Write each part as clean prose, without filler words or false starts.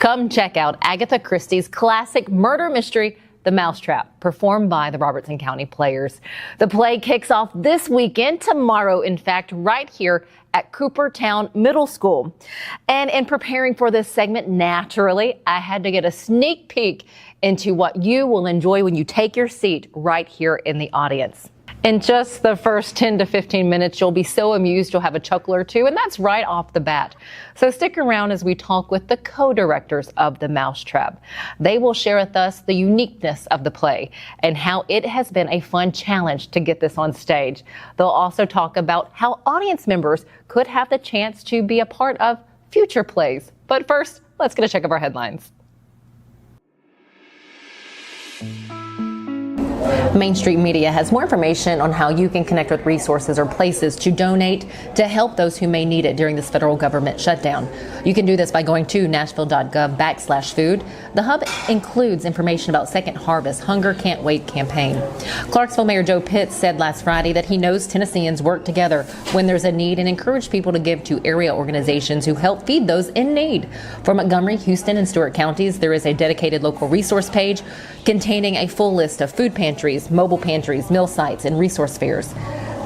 Come check out Agatha Christie's classic murder mystery, The Mousetrap, performed by the Robertson County Players. The play kicks off this weekend, tomorrow, in fact, right here at Coopertown Middle School. And in preparing for this segment, naturally, I had to get a sneak peek into what you will enjoy when you take your seat right here in the audience. In just the first 10 to 15 minutes, you'll be so amused you'll have a chuckle or two, and that's right off the bat. So stick around as we talk with the co-directors of The Mousetrap. They will share with us the uniqueness of the play and how it has been a fun challenge to get this on stage. They'll also talk about how audience members could have the chance to be a part of future plays. But first, let's get a check of our headlines. Main Street Media has more information on how you can connect with resources or places to donate to help those who may need it during this federal government shutdown. You can do this by going to nashville.gov/food. The hub includes information about Second Harvest Hunger Can't Wait campaign. Clarksville Mayor Joe Pitts said last Friday that he knows Tennesseans work together when there's a need and encouraged people to give to area organizations who help feed those in need. For Montgomery, Houston, and Stewart counties, there is a dedicated local resource page containing a full list of food pantries, mobile pantries, meal sites, and resource fairs.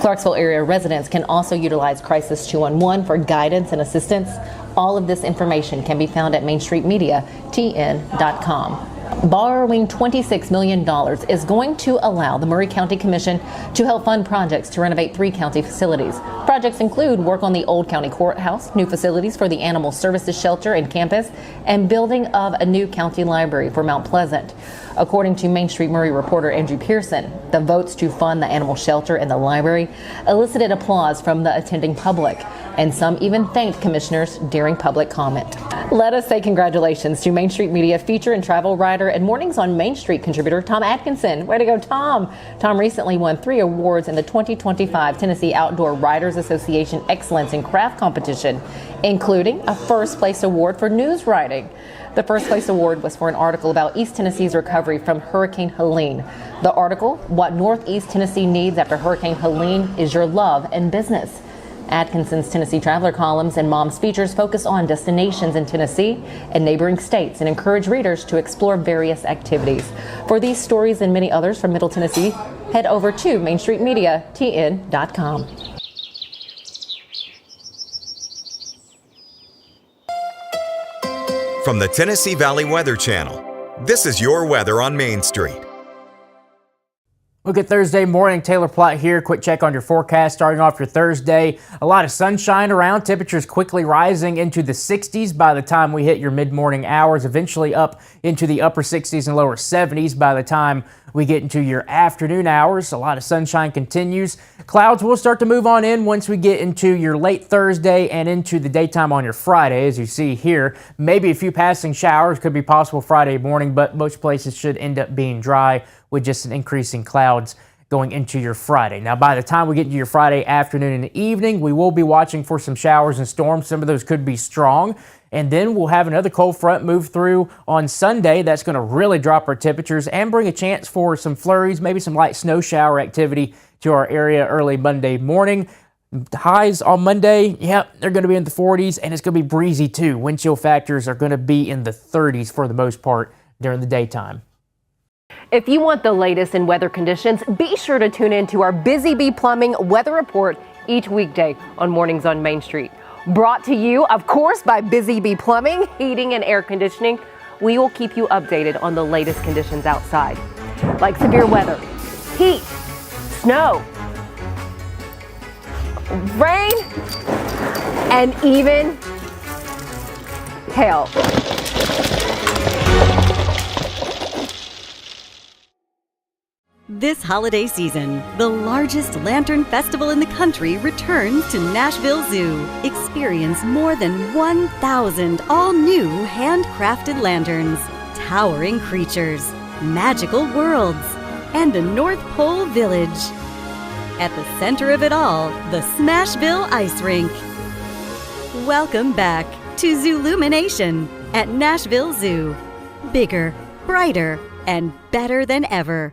Clarksville area residents can also utilize Crisis 211 for guidance and assistance. All of this information can be found at mainstreetmediatn.com. Borrowing $26 million is going to allow the Maury County Commission to help fund projects to renovate 3 county facilities. Projects include work on the Old County Courthouse, new facilities for the Animal Services Shelter and campus, and building of a new county library for Mount Pleasant. According to Main Street Maury reporter Andrew Pearson, the votes to fund the animal shelter and the library elicited applause from the attending public, and some even thanked commissioners during public comment. Let us say congratulations to Main Street Media feature and travel writer and Mornings on Main Street contributor Tom Atkinson. Way to go, Tom. Tom recently won 3 awards in the 2025 Tennessee Outdoor Writers Association Excellence in Craft Competition, including a first place award for news writing. The first place award was for an article about East Tennessee's recovery from Hurricane Helene. The article, What Northeast Tennessee Needs After Hurricane Helene is Your Love and Business. Atkinson's Tennessee Traveler columns and Mom's features focus on destinations in Tennessee and neighboring states and encourage readers to explore various activities. For these stories and many others from Middle Tennessee, head over to mainstreetmediatn.com. From the Tennessee Valley Weather Channel, this is your weather on Main Street. Look at Thursday morning. Taylor Platt here. Quick check on your forecast. Starting off your Thursday, a lot of sunshine around. Temperatures quickly rising into the 60s by the time we hit your mid-morning hours, eventually up into the upper 60s and lower 70s by the time we get into your afternoon hours. A lot of sunshine continues. Clouds will start to move on in once we get into your late Thursday and into the daytime on your Friday, as you see here. Maybe a few passing showers could be possible Friday morning, but most places should end up being dry with just an increase in clouds going into your Friday. Now, by the time we get into your Friday afternoon and evening, we will be watching for some showers and storms. Some of those could be strong. And then we'll have another cold front move through on Sunday. That's going to really drop our temperatures and bring a chance for some flurries, maybe some light snow shower activity to our area early Monday morning. The highs on Monday, they're going to be in the 40s, and it's going to be breezy too. Wind chill factors are going to be in the 30s for the most part during the daytime. If you want the latest in weather conditions, be sure to tune in to our Busy Bee Plumbing Weather Report each weekday on Mornings on Main Street. Brought to you, of course, by Busy Bee Plumbing, Heating and Air Conditioning. We will keep you updated on the latest conditions outside, like severe weather, heat, snow, rain, and even hail. This holiday season, the largest lantern festival in the country returns to Nashville Zoo. Experience more than 1,000 all-new handcrafted lanterns, towering creatures, magical worlds, and a North Pole village. At the center of it all, the Smashville Ice Rink. Welcome back to Zoolumination at Nashville Zoo. Bigger, brighter, and better than ever.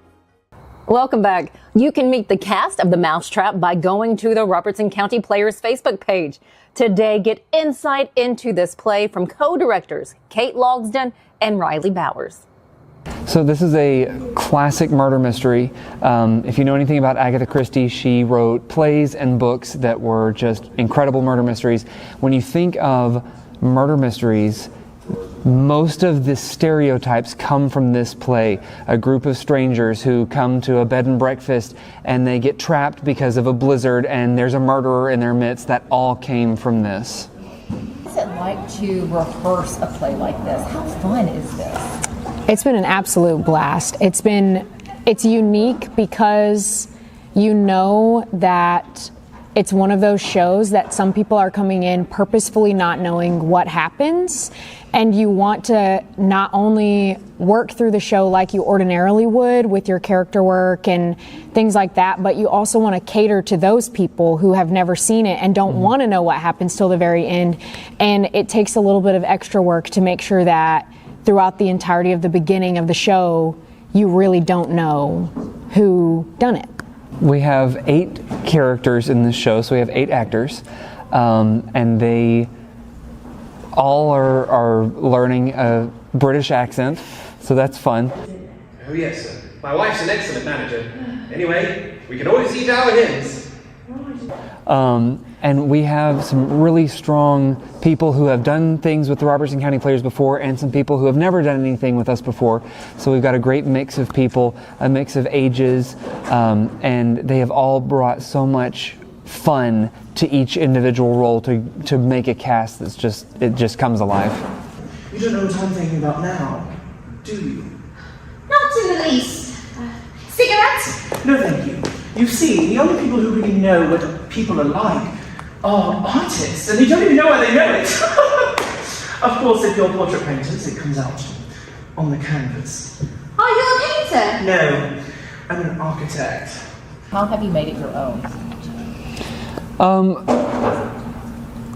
Welcome back. You can meet the cast of the Mousetrap by going to the Robertson County Players Facebook page. Today, get insight into this play from co-directors Kait Logsdon and Riley Bowers. So this is a classic murder mystery. If you know anything about Agatha Christie, she wrote plays and books that were just incredible murder mysteries. When you think of murder mysteries, most of the stereotypes come from this play. A group of strangers who come to a bed and breakfast and they get trapped because of a blizzard and there's a murderer in their midst. That all came from this. What's it like to rehearse a play like this? How fun is this? It's been an absolute blast. It's unique because you know that it's one of those shows that some people are coming in purposefully not knowing what happens, and you want to not only work through the show like you ordinarily would with your character work and things like that, but you also want to cater to those people who have never seen it and don't want to know what happens till the very end. And it takes a little bit of extra work to make sure that throughout the entirety of the beginning of the show, you really don't know who done it. We have 8 characters in this show, so we have 8 actors, and they all are learning a British accent, so that's fun. Oh yes, sir. My wife's an excellent manager. Anyway, we can always eat our hens. And we have some really strong people who have done things with the Robertson County Players before and some people who have never done anything with us before. So we've got a great mix of people, a mix of ages, and they have all brought so much fun to each individual role to make a cast that's just comes alive. You don't know what I'm thinking about now, do you? Not in the least. Cigarettes? No, thank you. You see, the only people who really know what people are like are artists, and they don't even know why they know it. Of course, if you're portrait painters, it comes out on the canvas. Are you a painter? No, I'm an architect. How have you made it your own?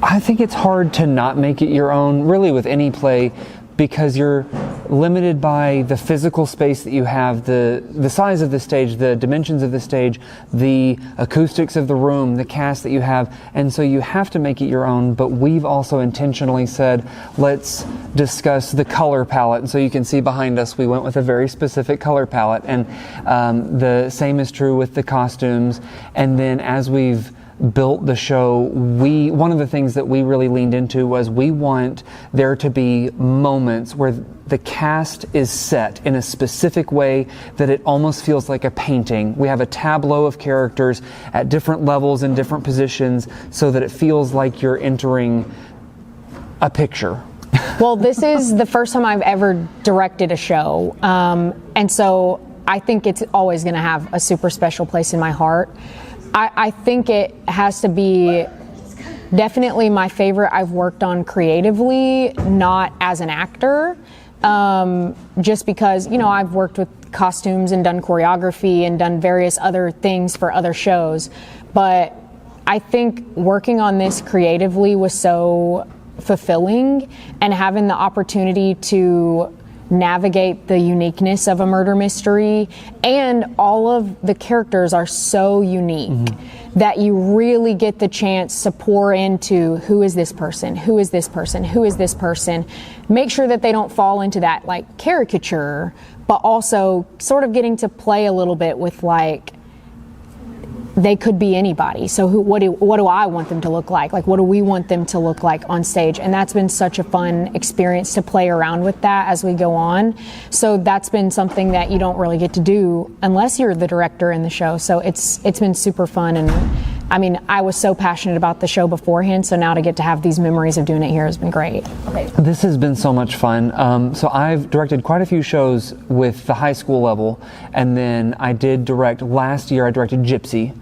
I think it's hard to not make it your own, really, with any play, because you're limited by the physical space that you have, the size of the stage, the dimensions of the stage, the acoustics of the room, the cast that you have, and so you have to make it your own. But we've also intentionally said, let's discuss the color palette, and so you can see behind us we went with a very specific color palette, and the same is true with the costumes. And then as we've built the show, one of the things that we really leaned into was we want there to be moments where the cast is set in a specific way that it almost feels like a painting. We have a tableau of characters at different levels and different positions so that it feels like you're entering a picture. Well, this is the first time I've ever directed a show, and so I think it's always going to have a super special place in my heart. I think it has to be definitely my favorite I've worked on creatively, not as an actor, just because, I've worked with costumes and done choreography and done various other things for other shows. But I think working on this creatively was so fulfilling, and having the opportunity to navigate the uniqueness of a murder mystery, and all of the characters are so unique that you really get the chance to pour into who is this person, who is this person, who is this person. Make sure that they don't fall into that like caricature, but also sort of getting to play a little bit with like they could be anybody. So what do I want them to look like? Like, what do we want them to look like on stage? And that's been such a fun experience to play around with that as we go on. So that's been something that you don't really get to do unless you're the director in the show. So it's been super fun. And I mean, I was so passionate about the show beforehand, so now to get to have these memories of doing it here has been great. Okay. This has been so much fun. So I've directed quite a few shows with the high school level, and then I did direct, last year I directed Gypsy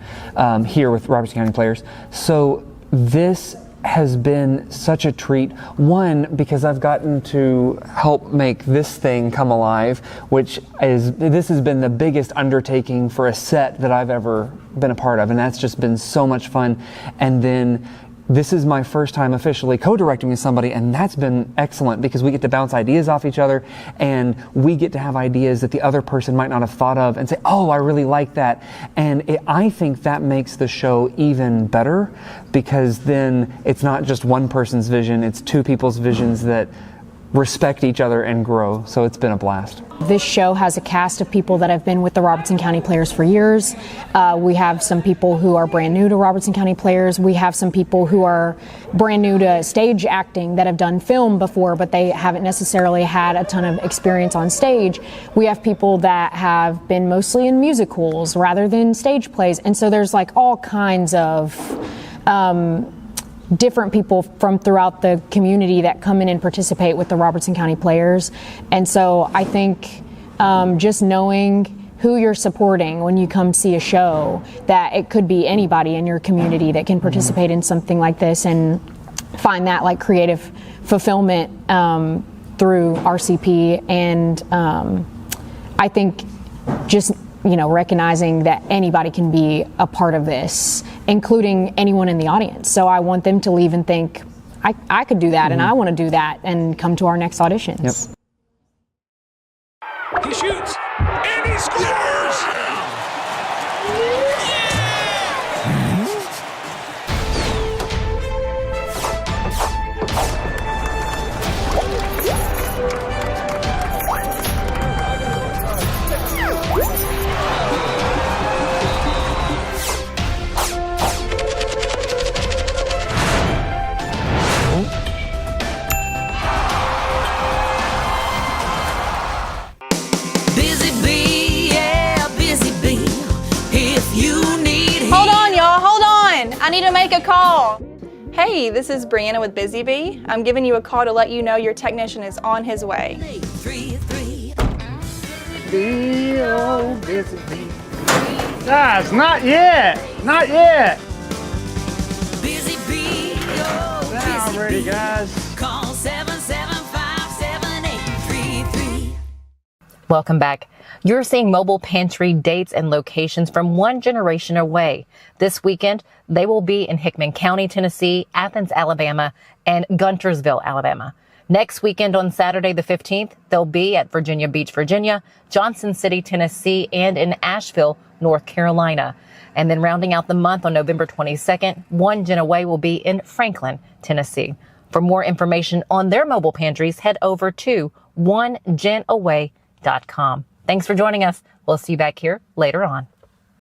here with Robertson County Players. So this has been such a treat. One, because I've gotten to help make this thing come alive, this has been the biggest undertaking for a set that I've ever been a part of, and that's just been so much fun. And then this is my first time officially co-directing with somebody, and that's been excellent because we get to bounce ideas off each other, and we get to have ideas that the other person might not have thought of and say, oh, I really like that. And I think that makes the show even better, because then it's not just one person's vision, it's two people's visions that respect each other and grow. So it's been a blast. This show has a cast of people that have been with the Robertson County Players for years. We have some people who are brand new to Robertson County Players. We have some people who are brand new to stage acting that have done film before, but they haven't necessarily had a ton of experience on stage. We have people that have been mostly in musicals rather than stage plays. And so there's like all kinds of different people from throughout the community that come in and participate with the Robertson County Players. And so I think just knowing who you're supporting when you come see a show, that it could be anybody in your community that can participate in something like this and find that like creative fulfillment through RCP. And I think just recognizing that anybody can be a part of this, including anyone in the audience. So I want them to leave and think, I could do that, and I want to do that, and come to our next auditions. Yep. He shoots, and he scores! I need to make a call. Hey, this is Brianna with Busy Bee. I'm giving you a call to let you know your technician is on his way. Guys, not yet. Not yet. Busy Bee, oh, Not ready, guys. Call 775-7833. Welcome back. You're seeing mobile pantry dates and locations from one generation away. This weekend, they will be in Hickman County, Tennessee, Athens, Alabama, and Guntersville, Alabama. Next weekend on Saturday the 15th, they'll be at Virginia Beach, Virginia, Johnson City, Tennessee, and in Asheville, North Carolina. And then rounding out the month on November 22nd, one gen away will be in Franklin, Tennessee. For more information on their mobile pantries, head over to onegenaway.com. Thanks for joining us. We'll see you back here later on.